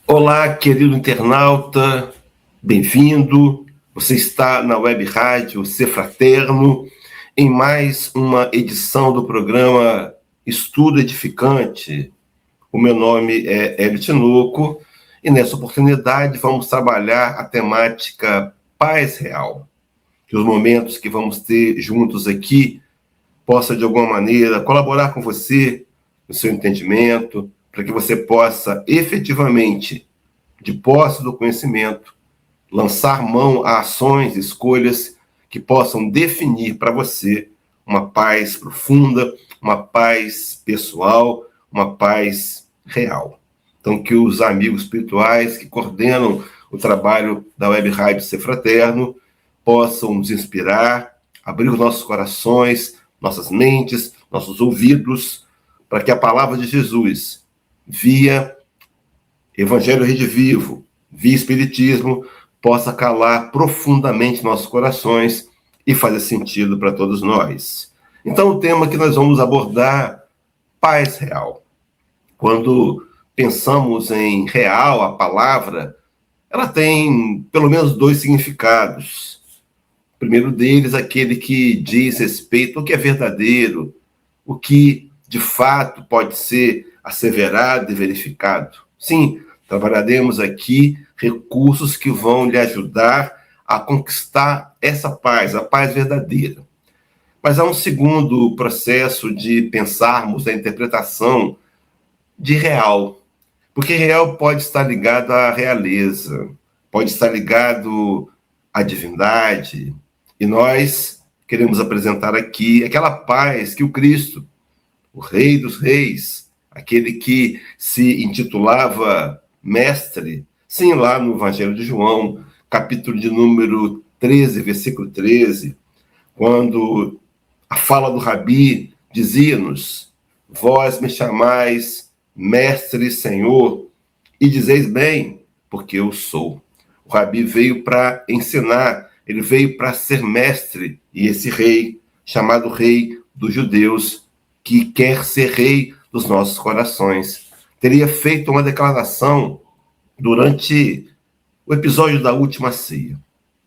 Olá, querido internauta, bem-vindo. Você está na web rádio Ser Fraterno, em mais uma edição do programa Estudo Edificante. O meu nome é Hélio Tinoco e nessa oportunidade vamos trabalhar a temática paz real. Que os momentos que vamos ter juntos aqui possa, de alguma maneira, colaborar com você no seu entendimento, para que você possa efetivamente, de posse do conhecimento, lançar mão a ações, escolhas que possam definir para você uma paz profunda, uma paz pessoal, uma paz real. Então, que os amigos espirituais que coordenam o trabalho da Web Rádio Ser Fraterno possam nos inspirar, abrir os nossos corações, nossas mentes, nossos ouvidos, para que a palavra de Jesus, via Evangelho Rede Vivo, via Espiritismo, possa calar profundamente nossos corações e fazer sentido para todos nós. Então, o tema que nós vamos abordar, paz real. Quando pensamos em real, a palavra, ela tem pelo menos dois significados. O primeiro deles, aquele que diz respeito ao que é verdadeiro, o que de fato pode ser asseverado e verificado. Sim, trabalharemos aqui recursos que vão lhe ajudar a conquistar essa paz, a paz verdadeira. Mas há um segundo processo de pensarmos a interpretação de real, porque real pode estar ligado à realeza, pode estar ligado à divindade, e nós queremos apresentar aqui aquela paz que o Cristo, o Rei dos Reis, aquele que se intitulava Mestre, sim, lá no Evangelho de João, capítulo de número 13, versículo 13, quando a fala do Rabi dizia-nos: vós me chamais Mestre e Senhor, e dizeis bem, porque eu sou. O Rabi veio para ensinar, ele veio para ser mestre, e esse rei, chamado Rei dos Judeus, que quer ser rei dos nossos corações, teria feito uma declaração durante o episódio da última ceia,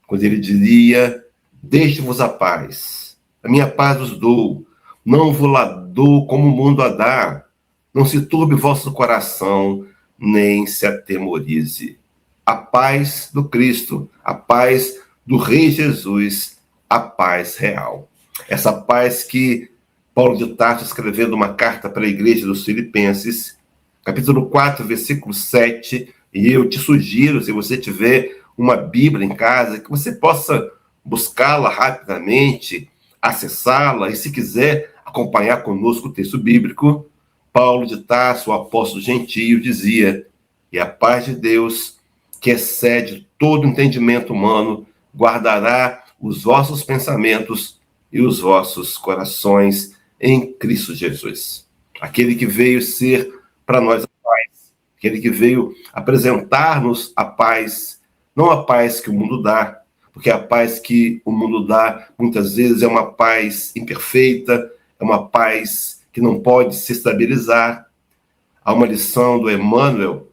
quando ele diria: deixe-vos a paz, a minha paz vos dou, não vos lá dou como o mundo a dá, não se turbe vosso coração, nem se atemorize. A paz do Cristo, a paz do Rei Jesus, a paz real. Essa paz que Paulo de Tarso, escrevendo uma carta para a igreja dos Filipenses, capítulo 4, versículo 7, e eu te sugiro, se você tiver uma Bíblia em casa, que você possa buscá-la rapidamente, acessá-la, e se quiser acompanhar conosco o texto bíblico, Paulo de Tarso, o apóstolo gentio, dizia: e a paz de Deus, que excede todo entendimento humano, guardará os vossos pensamentos e os vossos corações em Cristo Jesus. Aquele que veio ser para nós a paz, aquele que veio apresentar-nos a paz, não a paz que o mundo dá, porque a paz que o mundo dá muitas vezes é uma paz imperfeita, é uma paz que não pode se estabilizar. Há uma lição do Emmanuel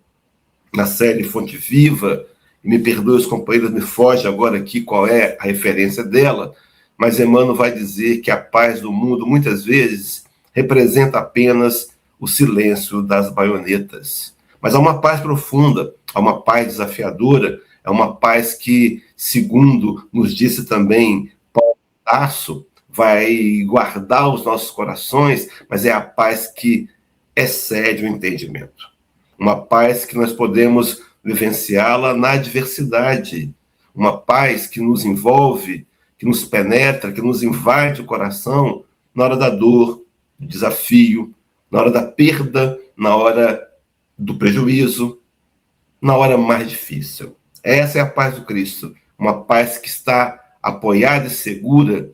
na série Fonte Viva, e me perdoe os companheiros, me foge agora aqui qual é a referência dela, mas Emmanuel vai dizer que a paz do mundo muitas vezes representa apenas o silêncio das baionetas. Mas há uma paz profunda, há uma paz desafiadora, é uma paz que, segundo nos disse também Paulo Tarso, vai guardar os nossos corações, mas é a paz que excede o entendimento. Uma paz que nós podemos vivenciá-la na adversidade. Uma paz que nos envolve, que nos penetra, que nos invade o coração na hora da dor, do desafio, na hora da perda, na hora do prejuízo, na hora mais difícil. Essa é a paz do Cristo. Uma paz que está apoiada e segura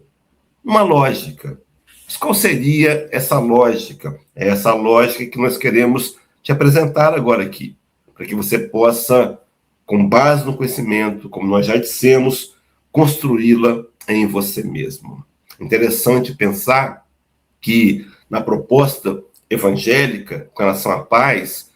numa lógica. Mas qual seria essa lógica? É essa lógica que nós queremos te apresentar agora aqui, para que você possa, com base no conhecimento, como nós já dissemos, construí-la em você mesmo. Interessante pensar que na proposta evangélica com relação à paz,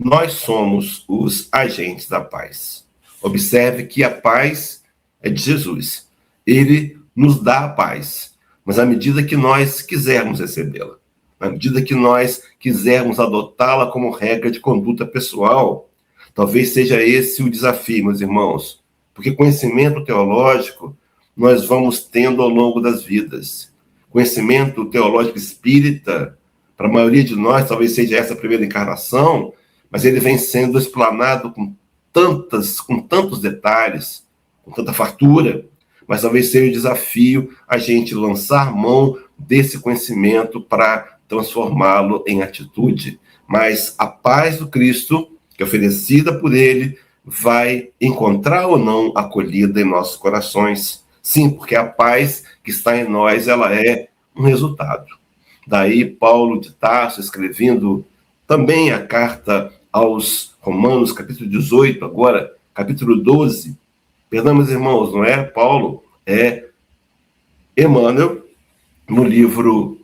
nós somos os agentes da paz. Observe que a paz é de Jesus. Ele nos dá a paz, mas à medida que nós quisermos recebê-la, à medida que nós quisermos adotá-la como regra de conduta pessoal, talvez seja esse o desafio, meus irmãos, porque conhecimento teológico nós vamos tendo ao longo das vidas. Conhecimento teológico espírita, para a maioria de nós, talvez seja essa a primeira encarnação, mas ele vem sendo explanado com tantos detalhes, com tanta fartura, mas talvez seja o desafio a gente lançar mão desse conhecimento para transformá-lo em atitude. Mas a paz do Cristo, que é oferecida por ele, vai encontrar ou não acolhida em nossos corações. Sim, porque a paz que está em nós, ela é um resultado. Daí Paulo de Tarso, escrevendo também a carta aos Romanos, capítulo 18, agora, capítulo 12. Perdão, meus irmãos, não é Paulo, é Emmanuel, no livro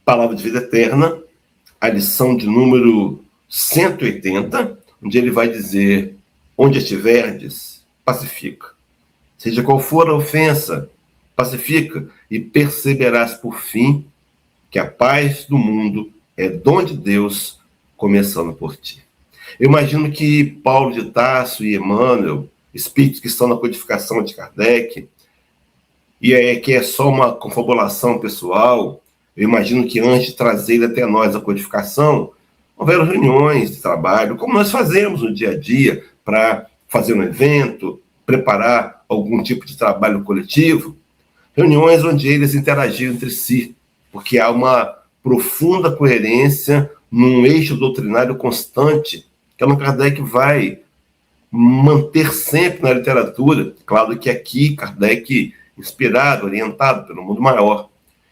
Palavra de Vida Eterna, a lição de número 180, onde ele vai dizer: onde estiverdes, pacifica. Seja qual for a ofensa, pacifica, e perceberás por fim que a paz do mundo é dom de Deus, começando por ti. Eu imagino que Paulo de Tarso e Emmanuel, espíritos que estão na codificação de Kardec, e que é só uma confabulação pessoal, eu imagino que antes de trazer até nós a codificação, houveram reuniões de trabalho, como nós fazemos no dia a dia, para fazer um evento, preparar algum tipo de trabalho coletivo, reuniões onde eles interagiram entre si, porque há uma profunda coerência num eixo doutrinário constante que Allan Kardec vai manter sempre na literatura. Claro que aqui Kardec inspirado, orientado pelo mundo maior.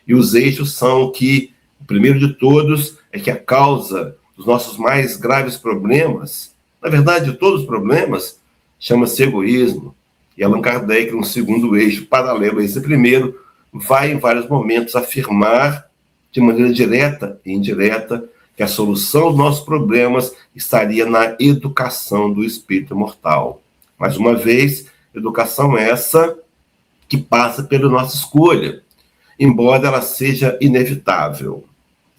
E os eixos são que, o primeiro de todos, é que a causa dos nossos mais graves problemas, na verdade, de todos os problemas, chama-se egoísmo. E Allan Kardec, um segundo eixo paralelo a esse primeiro, vai em vários momentos afirmar, de maneira direta e indireta, que a solução dos nossos problemas estaria na educação do espírito mortal. Mais uma vez, educação essa que passa pela nossa escolha, embora ela seja inevitável.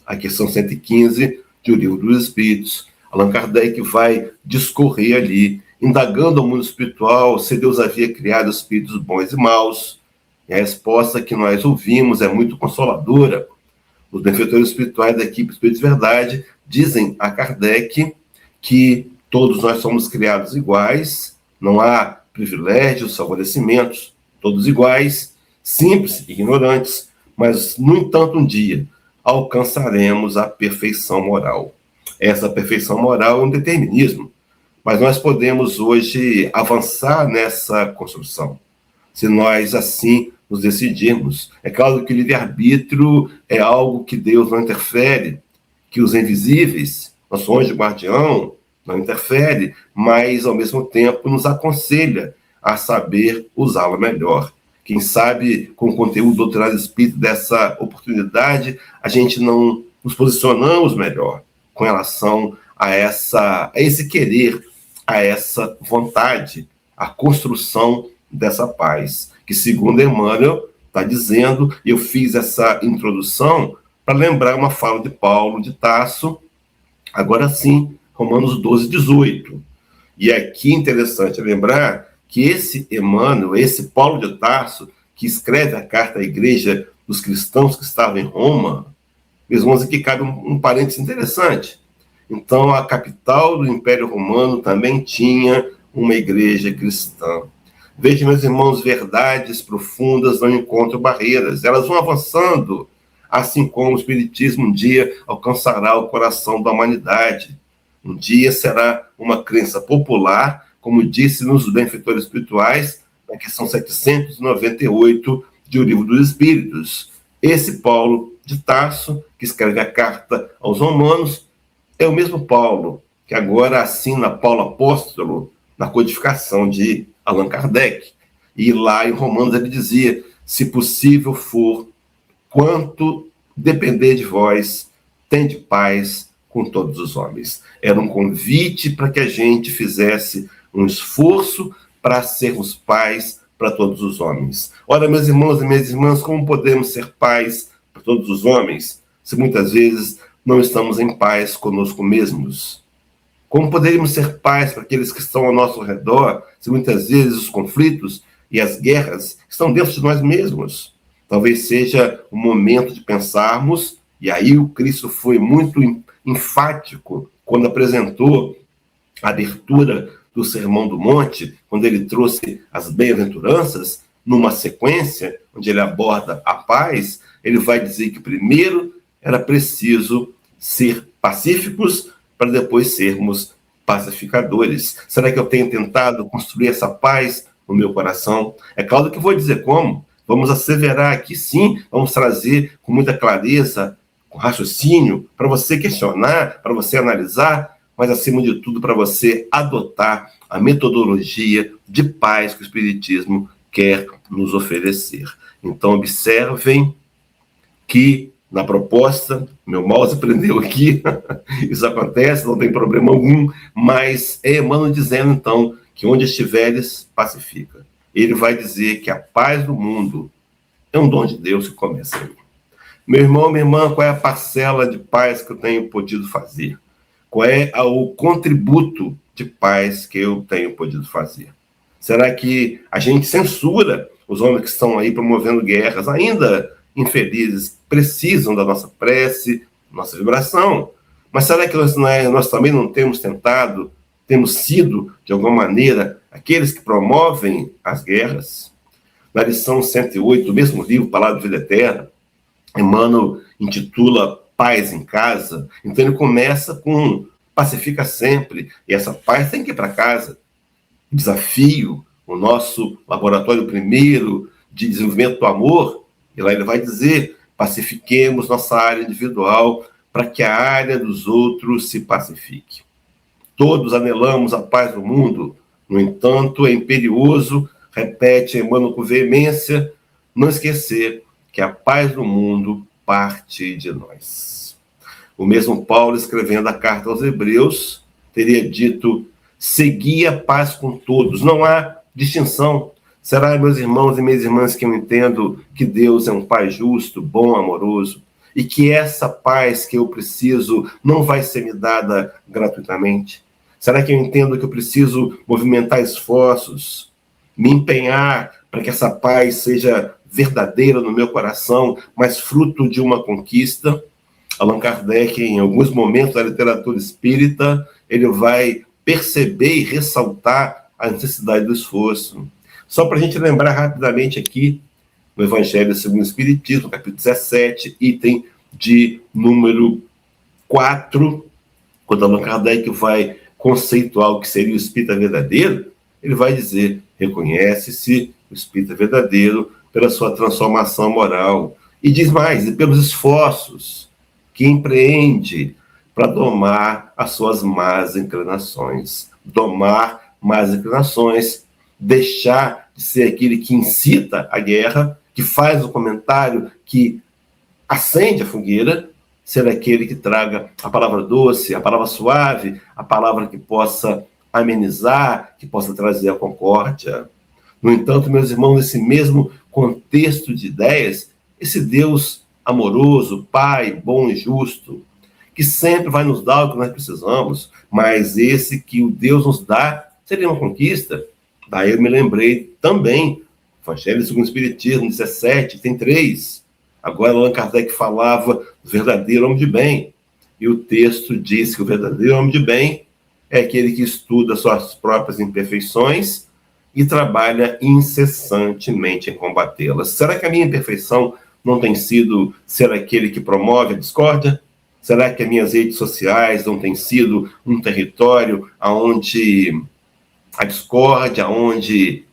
A questão 115 de O Livro dos Espíritos, Allan Kardec vai discorrer ali, indagando ao mundo espiritual se Deus havia criado espíritos bons e maus. E a resposta que nós ouvimos é muito consoladora. Os benfeitores espirituais da equipe Espírito de Verdade dizem a Kardec que todos nós somos criados iguais, não há privilégios, favorecimentos, todos iguais, simples, ignorantes, mas, no entanto, um dia alcançaremos a perfeição moral. Essa perfeição moral é um determinismo, mas nós podemos hoje avançar nessa construção, se nós assim nos decidirmos. É claro que o livre-arbítrio é algo que Deus não interfere, que os invisíveis, nosso anjo guardião, não interfere, mas, ao mesmo tempo, nos aconselha a saber usá-la melhor. Quem sabe, com o conteúdo doutrinário espírita dessa oportunidade, a gente não nos posicionamos melhor com relação a esse querer, a essa vontade, a construção dessa paz, que, segundo Emmanuel está dizendo, eu fiz essa introdução para lembrar uma fala de Paulo de Tarso, agora sim, Romanos 12, 18. E aqui é interessante lembrar que esse Emmanuel, esse Paulo de Tarso, que escreve a carta à igreja dos cristãos que estavam em Roma, meus irmãos, aqui cabe um parênteses interessante. Então, a capital do Império Romano também tinha uma igreja cristã. Veja, meus irmãos, verdades profundas não encontram barreiras, elas vão avançando, assim como o Espiritismo um dia alcançará o coração da humanidade. Um dia será uma crença popular, como disse nos benfeitores espirituais, na questão 798 de O Livro dos Espíritos. Esse Paulo de Tarso, que escreve a carta aos Romanos, é o mesmo Paulo que agora assina Paulo Apóstolo na codificação de Allan Kardec. E lá em Romanos ele dizia: se possível for, quanto depender de vós, tende paz com todos os homens. Era um convite para que a gente fizesse um esforço para sermos pais para todos os homens. Ora, meus irmãos e minhas irmãs, como podemos ser pais para todos os homens se muitas vezes não estamos em paz conosco mesmos? Como poderíamos ser pais para aqueles que estão ao nosso redor se muitas vezes os conflitos e as guerras estão dentro de nós mesmos? Talvez seja o momento de pensarmos, e aí o Cristo foi muito enfático quando apresentou a abertura do Sermão do Monte, quando ele trouxe as bem-aventuranças, numa sequência, onde ele aborda a paz, ele vai dizer que primeiro era preciso ser pacíficos para depois sermos pacificadores. Será que eu tenho tentado construir essa paz no meu coração? É claro que vou dizer como. Vamos asseverar aqui, sim, vamos trazer com muita clareza, com raciocínio, para você questionar, para você analisar, mas, acima de tudo, para você adotar a metodologia de paz que o Espiritismo quer nos oferecer. Então, observem que, na proposta, meu mouse prendeu aqui, isso acontece, não tem problema algum, mas é Emmanuel dizendo, então, que onde estiveres, pacifica. Ele vai dizer que a paz do mundo é um dom de Deus que começa aí. Meu irmão, minha irmã, qual é a parcela de paz que eu tenho podido fazer? Qual é o contributo de paz que eu tenho podido fazer? Será que a gente censura os homens que estão aí promovendo guerras, ainda infelizes, precisam da nossa prece, nossa vibração? Mas será que nós também não temos tentado, temos sido, de alguma maneira, aqueles que promovem as guerras? Na lição 108, do mesmo livro, Palavra de Vida Eterna, Emmanuel intitula Paz em Casa. Então ele começa com pacifica sempre, e essa paz tem que ir para casa. Desafio, o nosso laboratório primeiro de desenvolvimento do amor, e lá ele vai dizer, pacifiquemos nossa área individual para que a área dos outros se pacifique. Todos anelamos a paz do mundo, no entanto é imperioso, repete Emmanuel com veemência, não esquecer que a paz do mundo parte de nós. O mesmo Paulo, escrevendo a carta aos Hebreus, teria dito, segui a paz com todos, não há distinção. Será, meus irmãos e minhas irmãs, que eu entendo que Deus é um Pai justo, bom, amoroso, e que essa paz que eu preciso não vai ser me dada gratuitamente? Será que eu entendo que eu preciso movimentar esforços, me empenhar para que essa paz seja verdadeira no meu coração, mas fruto de uma conquista? Allan Kardec, em alguns momentos da literatura espírita, ele vai perceber e ressaltar a necessidade do esforço. Só para a gente lembrar rapidamente aqui, no Evangelho segundo o Espiritismo, capítulo 17, item de número 4, quando Allan Kardec vai conceituar o que seria o espírita verdadeiro, ele vai dizer, reconhece-se o espírita verdadeiro pela sua transformação moral. E diz mais, e pelos esforços que empreende para domar as suas más inclinações. Domar más inclinações, deixar de ser aquele que incita a guerra, que faz o comentário, que acende a fogueira, ser aquele que traga a palavra doce, a palavra suave, a palavra que possa amenizar, que possa trazer a concórdia. No entanto, meus irmãos, nesse mesmo contexto de ideias, esse Deus amoroso, Pai, bom e justo, que sempre vai nos dar o que nós precisamos, mas esse que o Deus nos dá seria uma conquista. Daí eu me lembrei também, Evangelho segundo o Espiritismo, 17, tem 3. Agora Allan Kardec falava do verdadeiro homem de bem, e o texto diz que o verdadeiro homem de bem é aquele que estuda suas próprias imperfeições e trabalha incessantemente em combatê-las. Será que a minha imperfeição não tem sido ser aquele que promove a discórdia? Será que as minhas redes sociais não têm sido um território onde a discórdia, onde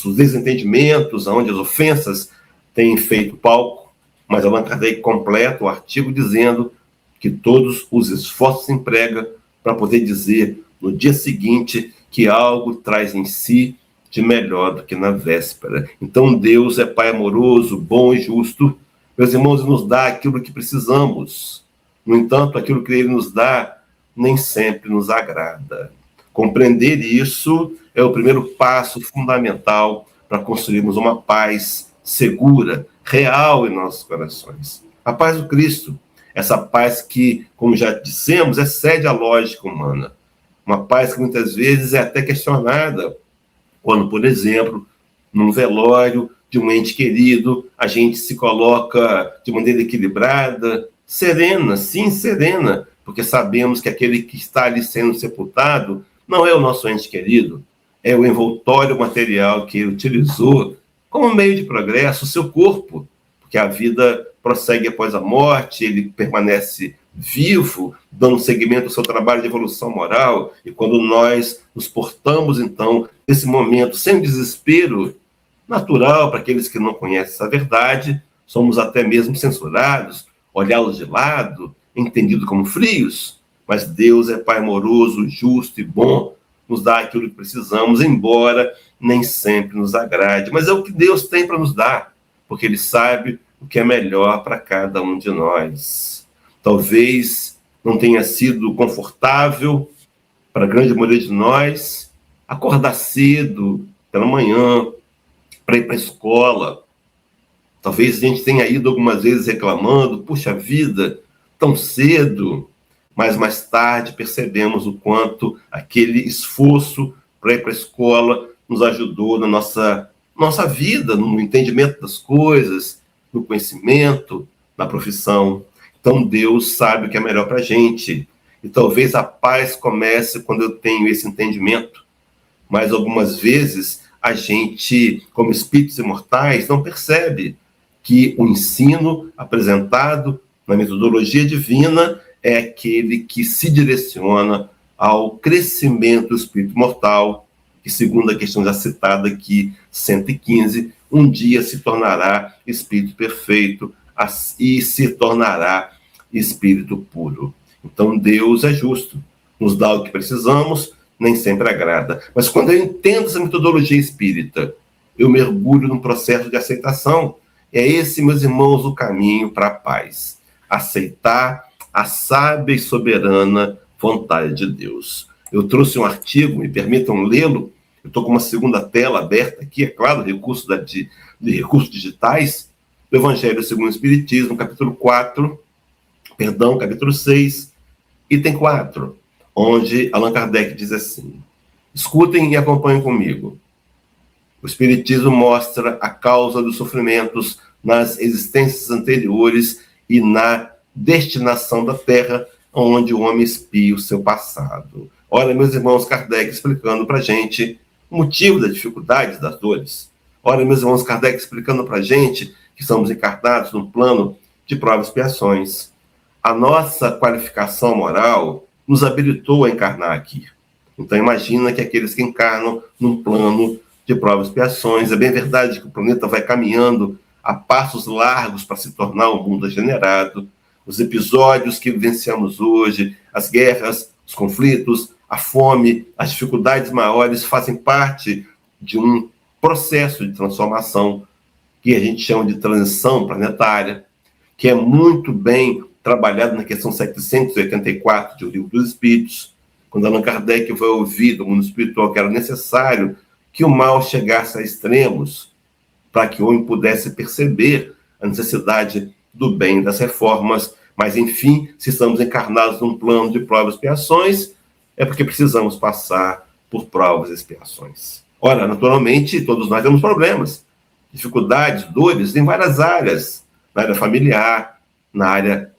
os desentendimentos, onde as ofensas têm feito palco? Mas Allan Kardec completa o artigo dizendo que todos os esforços se emprega para poder dizer no dia seguinte que algo traz em si de melhor do que na véspera. Então Deus é Pai amoroso, bom e justo. Meus irmãos, nos dá aquilo que precisamos. No entanto, aquilo que ele nos dá nem sempre nos agrada. Compreender isso é o primeiro passo fundamental para construirmos uma paz segura, real em nossos corações. A paz do Cristo, essa paz que, como já dissemos, excede a lógica humana. Uma paz que muitas vezes é até questionada, quando, por exemplo, num velório de um ente querido, a gente se coloca de maneira equilibrada, serena, sim, serena, porque sabemos que aquele que está ali sendo sepultado não é o nosso ente querido, é o envoltório material que ele utilizou como meio de progresso, o seu corpo, porque a vida prossegue após a morte, ele permanece vivo, dando seguimento ao seu trabalho de evolução moral, e quando nós nos portamos, então, nesse momento, sem desespero, natural para aqueles que não conhecem essa verdade, somos até mesmo censurados, olhados de lado, entendidos como frios, mas Deus é Pai amoroso, justo e bom, nos dá aquilo que precisamos, embora nem sempre nos agrade, mas é o que Deus tem para nos dar, porque Ele sabe o que é melhor para cada um de nós. Talvez não tenha sido confortável para a grande maioria de nós acordar cedo, pela manhã, para ir para a escola. Talvez a gente tenha ido algumas vezes reclamando, puxa vida, tão cedo, mas mais tarde percebemos o quanto aquele esforço para ir para a escola nos ajudou na nossa vida, no entendimento das coisas, no conhecimento, na profissão. Então Deus sabe o que é melhor para a gente. E talvez a paz comece quando eu tenho esse entendimento. Mas algumas vezes a gente, como espíritos imortais, não percebe que o ensino apresentado na metodologia divina é aquele que se direciona ao crescimento do espírito mortal, que, segundo a questão já citada aqui, 115, um dia se tornará espírito perfeito e se tornará espírito puro. Então Deus é justo, nos dá o que precisamos, nem sempre agrada. Mas quando eu entendo essa metodologia espírita, eu mergulho num processo de aceitação. É esse, meus irmãos, o caminho para a paz. Aceitar a sábia e soberana vontade de Deus. Eu trouxe um artigo, me permitam lê-lo. Eu estou com uma segunda tela aberta aqui, é claro, recursos de recursos digitais, do Evangelho segundo o Espiritismo, capítulo 6, item 4, onde Allan Kardec diz assim: escutem e acompanhem comigo. O Espiritismo mostra a causa dos sofrimentos nas existências anteriores e na destinação da Terra, onde o homem expia o seu passado. Olha, meus irmãos, Kardec explicando para a gente o motivo das dificuldades, das dores. Olha, meus irmãos, Kardec explicando para a gente que somos encarnados num plano de provas e expiações. A nossa qualificação moral nos habilitou a encarnar aqui. Então imagina que aqueles que encarnam num plano de provas e expiações, é bem verdade que o planeta vai caminhando a passos largos para se tornar um mundo degenerado. Os episódios que vivenciamos hoje, as guerras, os conflitos, a fome, as dificuldades maiores fazem parte de um processo de transformação que a gente chama de transição planetária, que é muito bem trabalhado na questão 784 de O Livro dos Espíritos, quando Allan Kardec foi ouvir do mundo espiritual que era necessário que o mal chegasse a extremos para que o homem pudesse perceber a necessidade do bem, das reformas. Mas, enfim, se estamos encarnados num plano de provas e expiações, é porque precisamos passar por provas e expiações. Ora, naturalmente, todos nós temos problemas, dificuldades, dores em várias áreas, na área familiar, na área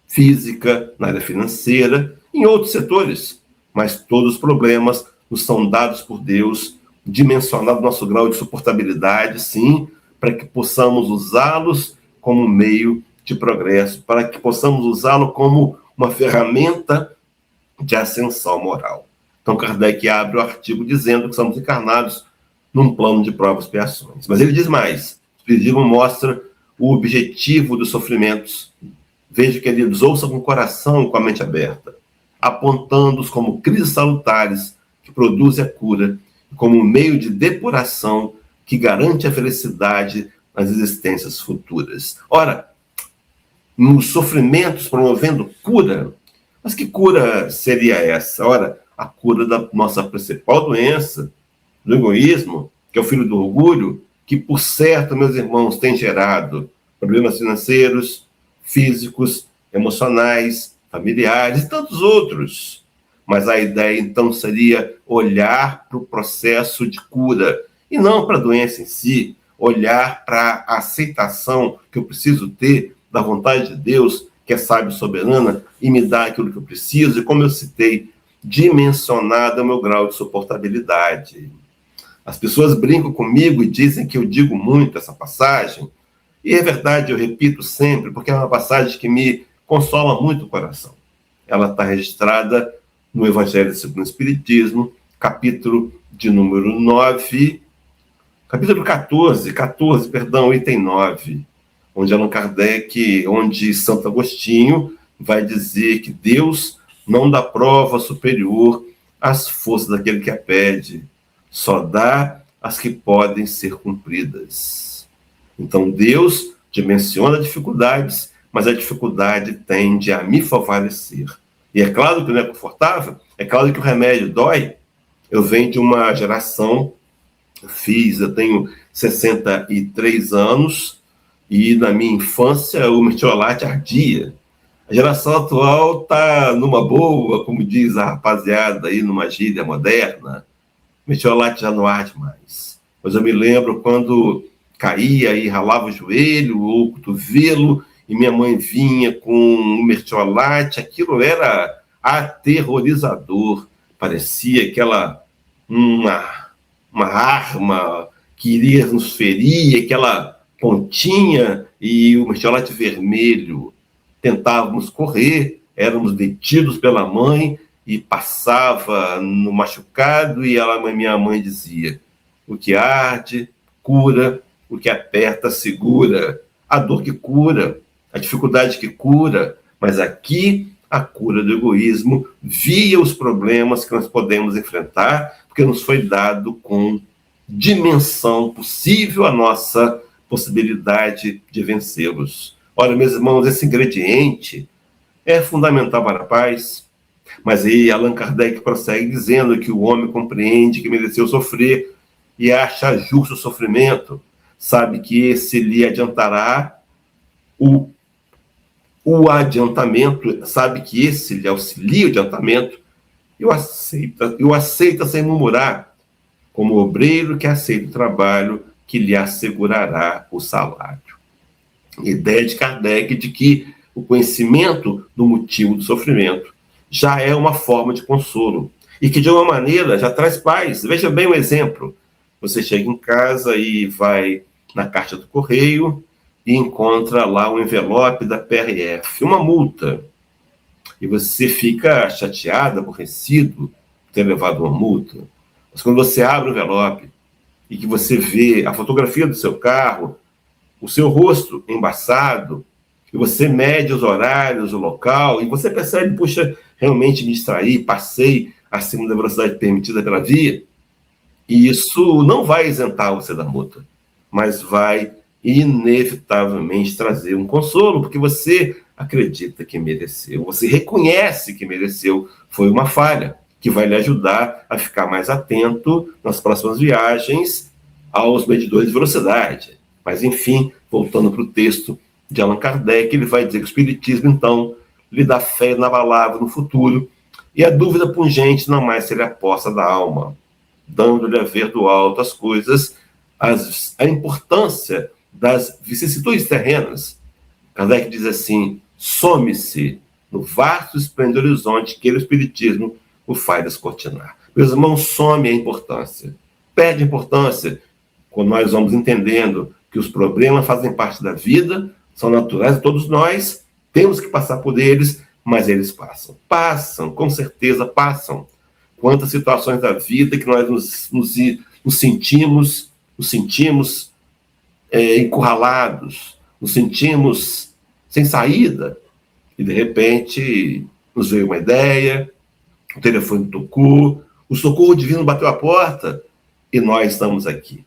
física, na área financeira, em outros setores. Mas todos os problemas nos são dados por Deus, dimensionado o nosso grau de suportabilidade, sim, para que possamos usá-los como meio de progresso, para que possamos usá-lo como uma ferramenta de ascensão moral. Então, Kardec abre o artigo dizendo que somos encarnados num plano de provas e expiações. Mas ele diz mais. O Espiritismo mostra o objetivo dos sofrimentos. Veja que ele ouça com o coração e com a mente aberta, apontando-os como crises salutares que produzem a cura, como um meio de depuração que garante a felicidade nas existências futuras. Ora, nos sofrimentos, promovendo cura. Mas que cura seria essa? Ora, a cura da nossa principal doença, do egoísmo, que é o filho do orgulho, que, por certo, meus irmãos, tem gerado problemas financeiros, físicos, emocionais, familiares e tantos outros. Mas a ideia, então, seria olhar para o processo de cura e não para a doença em si, olhar para a aceitação que eu preciso ter da vontade de Deus, que é sábio e soberana, e me dá aquilo que eu preciso, e como eu citei, dimensionado o meu grau de suportabilidade. As pessoas brincam comigo e dizem que eu digo muito essa passagem, e é verdade, eu repito sempre, porque é uma passagem que me consola muito o coração. Ela está registrada no Evangelho segundo o Espiritismo, capítulo de número 9, capítulo 14, item 9, onde Allan Kardec, onde Santo Agostinho vai dizer que Deus não dá prova superior às forças daquele que a pede, só dá as que podem ser cumpridas. Então Deus dimensiona dificuldades, mas a dificuldade tende a me favorecer. E é claro que não é confortável, é claro que o remédio dói. Eu venho de uma geração, eu tenho 63 anos, e na minha infância o mertiolate ardia. A geração atual está numa boa, como diz a rapaziada aí, numa gíria moderna. O mertiolate já não arde mais. Mas eu me lembro quando caía e ralava o joelho ou o cotovelo, e minha mãe vinha com um mertiolate, aquilo era aterrorizador. Parecia aquela uma arma que iria nos ferir, aquela pontinha e o mertiolate vermelho. Tentávamos correr, éramos detidos pela mãe e passava no machucado e minha mãe dizia: o que arde, cura, o que aperta, segura. A dor que cura, a dificuldade que cura, mas aqui a cura do egoísmo via os problemas que nós podemos enfrentar, porque nos foi dado com dimensão possível a nossa possibilidade de vencê-los. Olha, meus irmãos, esse ingrediente é fundamental para a paz, mas aí Allan Kardec prossegue dizendo que o homem compreende que mereceu sofrer e acha justo o sofrimento, sabe que esse lhe adiantará o adiantamento, sabe que esse lhe auxilia o adiantamento e o aceita sem murmurar, como obreiro que aceita o trabalho que lhe assegurará o salário. A ideia de Kardec de que o conhecimento do motivo do sofrimento já é uma forma de consolo e que, de uma maneira, já traz paz. Veja bem o exemplo. Você chega em casa e vai na caixa do correio e encontra lá um envelope da PRF, uma multa. E você fica chateado, aborrecido por ter levado uma multa. Mas quando você abre o envelope e que você vê a fotografia do seu carro, o seu rosto embaçado, e você mede os horários, o local, e você percebe, puxa, realmente me distraí, passei acima da velocidade permitida pela via, e isso não vai isentar você da multa, mas vai inevitavelmente trazer um consolo, porque você acredita que mereceu, você reconhece que mereceu, foi uma falha, que vai lhe ajudar a ficar mais atento nas próximas viagens aos medidores de velocidade. Mas, enfim, voltando para o texto de Allan Kardec, ele vai dizer que o Espiritismo, então, lhe dá fé inabalável no futuro, e a dúvida pungente não mais seria a poça da alma, dando-lhe a ver do alto as coisas, a importância das vicissitudes terrenas. Kardec diz assim: some-se no vasto e esplêndido horizonte que o Espiritismo o faz descortinar. Meus irmãos, some a importância, perde a importância, quando nós vamos entendendo que os problemas fazem parte da vida, são naturais de todos nós, temos que passar por eles, mas eles passam. Passam, com certeza passam. Quantas situações da vida que nós nos sentimos encurralados, nos sentimos sem saída, e de repente nos veio uma ideia, o telefone tocou, o socorro divino bateu a porta, e nós estamos aqui.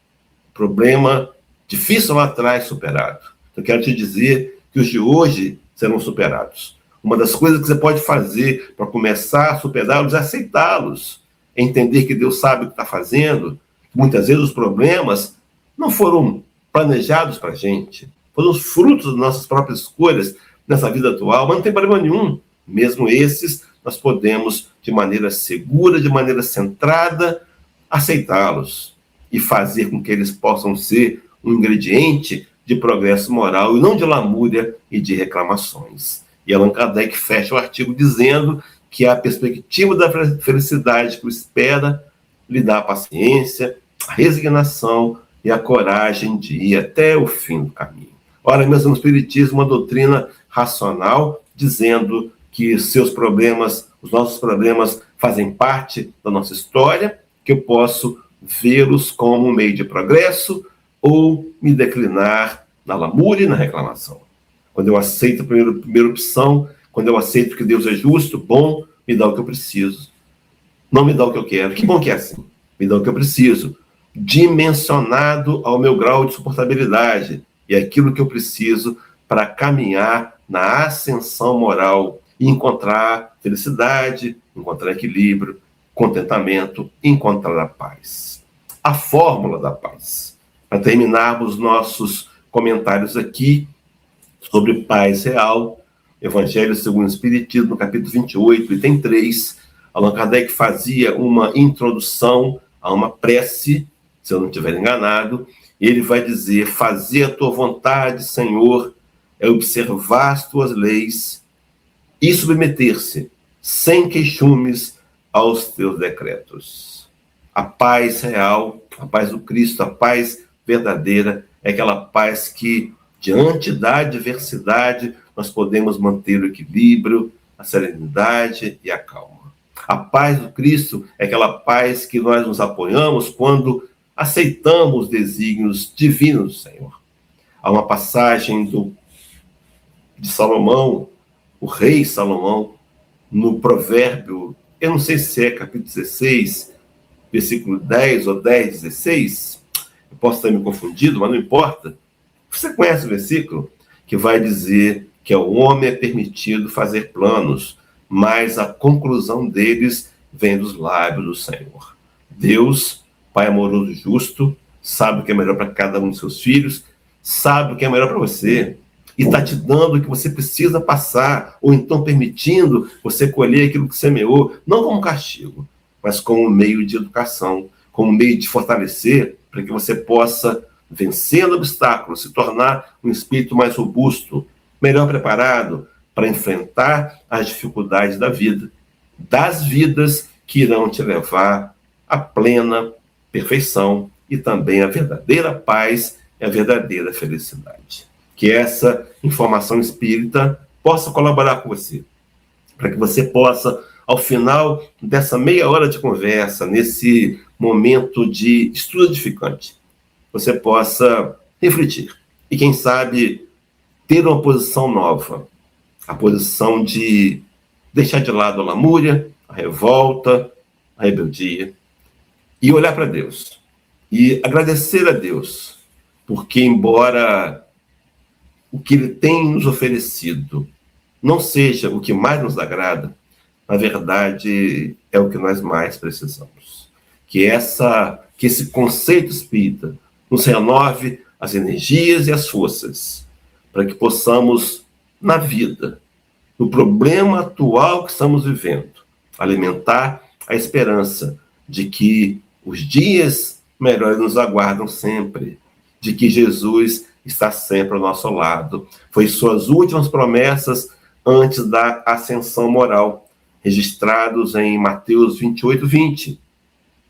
Problema difícil lá atrás superado. Eu quero te dizer que os de hoje serão superados. Uma das coisas que você pode fazer para começar a superá-los é aceitá-los, é entender que Deus sabe o que está fazendo. Muitas vezes os problemas não foram planejados para a gente, foram os frutos das nossas próprias escolhas nessa vida atual, mas não tem problema nenhum. Mesmo esses, nós podemos, de maneira segura, de maneira centrada, aceitá-los e fazer com que eles possam ser um ingrediente de progresso moral e não de lamúria e de reclamações. E Allan Kardec fecha o artigo dizendo que a perspectiva da felicidade que o espera lhe dá a paciência, a resignação e a coragem de ir até o fim do caminho. Ora, mesmo no Espiritismo, uma doutrina racional, dizendo que seus problemas, os nossos problemas, fazem parte da nossa história, que eu posso vê-los como um meio de progresso ou me declinar na lamúria e na reclamação. Quando eu aceito a primeira opção, quando eu aceito que Deus é justo, bom, me dá o que eu preciso. Não me dá o que eu quero. Que bom que é assim. Me dá o que eu preciso. Dimensionado ao meu grau de suportabilidade. E aquilo que eu preciso para caminhar na ascensão moral e encontrar felicidade, encontrar equilíbrio, contentamento, encontrar a paz. A fórmula da paz. Para terminarmos nossos comentários aqui sobre paz real, Evangelho segundo o Espiritismo, no capítulo 28, item 3, Allan Kardec fazia uma introdução a uma prece, se eu não estiver enganado, e ele vai dizer: fazer a tua vontade, Senhor, é observar as tuas leis e submeter-se, sem queixumes, aos teus decretos. A paz real, a paz do Cristo, a paz verdadeira, é aquela paz que, diante da adversidade, nós podemos manter o equilíbrio, a serenidade e a calma. A paz do Cristo é aquela paz que nós nos apoiamos quando aceitamos os desígnios divinos do Senhor. Há uma passagem de Salomão, o rei Salomão, no provérbio, eu não sei se é capítulo 16, versículo 10 ou 10, 16, eu posso estar me confundido, mas não importa. Você conhece o versículo? Que vai dizer que ao homem é permitido fazer planos, mas a conclusão deles vem dos lábios do Senhor. Deus, Pai amoroso e justo, sabe o que é melhor para cada um dos seus filhos, sabe o que é melhor para você, e está te dando o que você precisa passar, ou então permitindo você colher aquilo que semeou, não como castigo, mas como meio de educação, como meio de fortalecer, para que você possa, vencendo obstáculos, se tornar um espírito mais robusto, melhor preparado para enfrentar as dificuldades da vida, das vidas que irão te levar à plena perfeição e também à verdadeira paz e à verdadeira felicidade. Que essa informação espírita possa colaborar com você, para que você possa, ao final dessa meia hora de conversa, nesse momento de estudo edificante, você possa refletir e, quem sabe, ter uma posição nova, a posição de deixar de lado a lamúria, a revolta, a rebeldia, e olhar para Deus e agradecer a Deus, porque embora o que Ele tem nos oferecido não seja o que mais nos agrada, na verdade é o que nós mais precisamos. Que esse conceito espírita nos renove as energias e as forças, para que possamos, na vida, no problema atual que estamos vivendo, alimentar a esperança de que os dias melhores nos aguardam sempre, de que Jesus está sempre ao nosso lado. Foi suas últimas promessas antes da ascensão moral, registrados em Mateus 28, 20.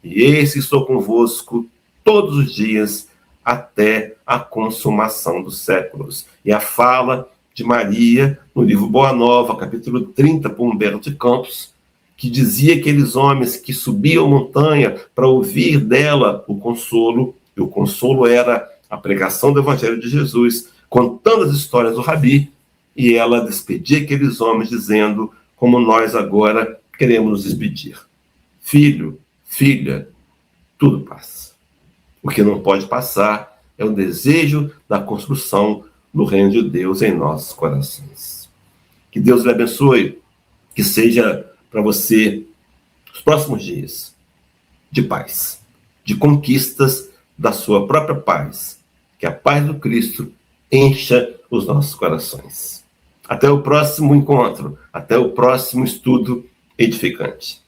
E eis que estou convosco todos os dias até a consumação dos séculos. E a fala de Maria, no livro Boa Nova, capítulo 30, por Humberto de Campos, que dizia aqueles homens que subiam montanha para ouvir dela o consolo, e o consolo era a pregação do Evangelho de Jesus, contando as histórias do Rabi, e ela despedia aqueles homens dizendo, como nós agora queremos nos despedir: filho, filha, tudo passa. O que não pode passar é o desejo da construção do reino de Deus em nossos corações. Que Deus lhe abençoe, que seja para você os próximos dias de paz, de conquistas da sua própria paz. Que a paz do Cristo encha os nossos corações. Até o próximo encontro, até o próximo estudo edificante.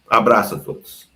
Abraço a todos.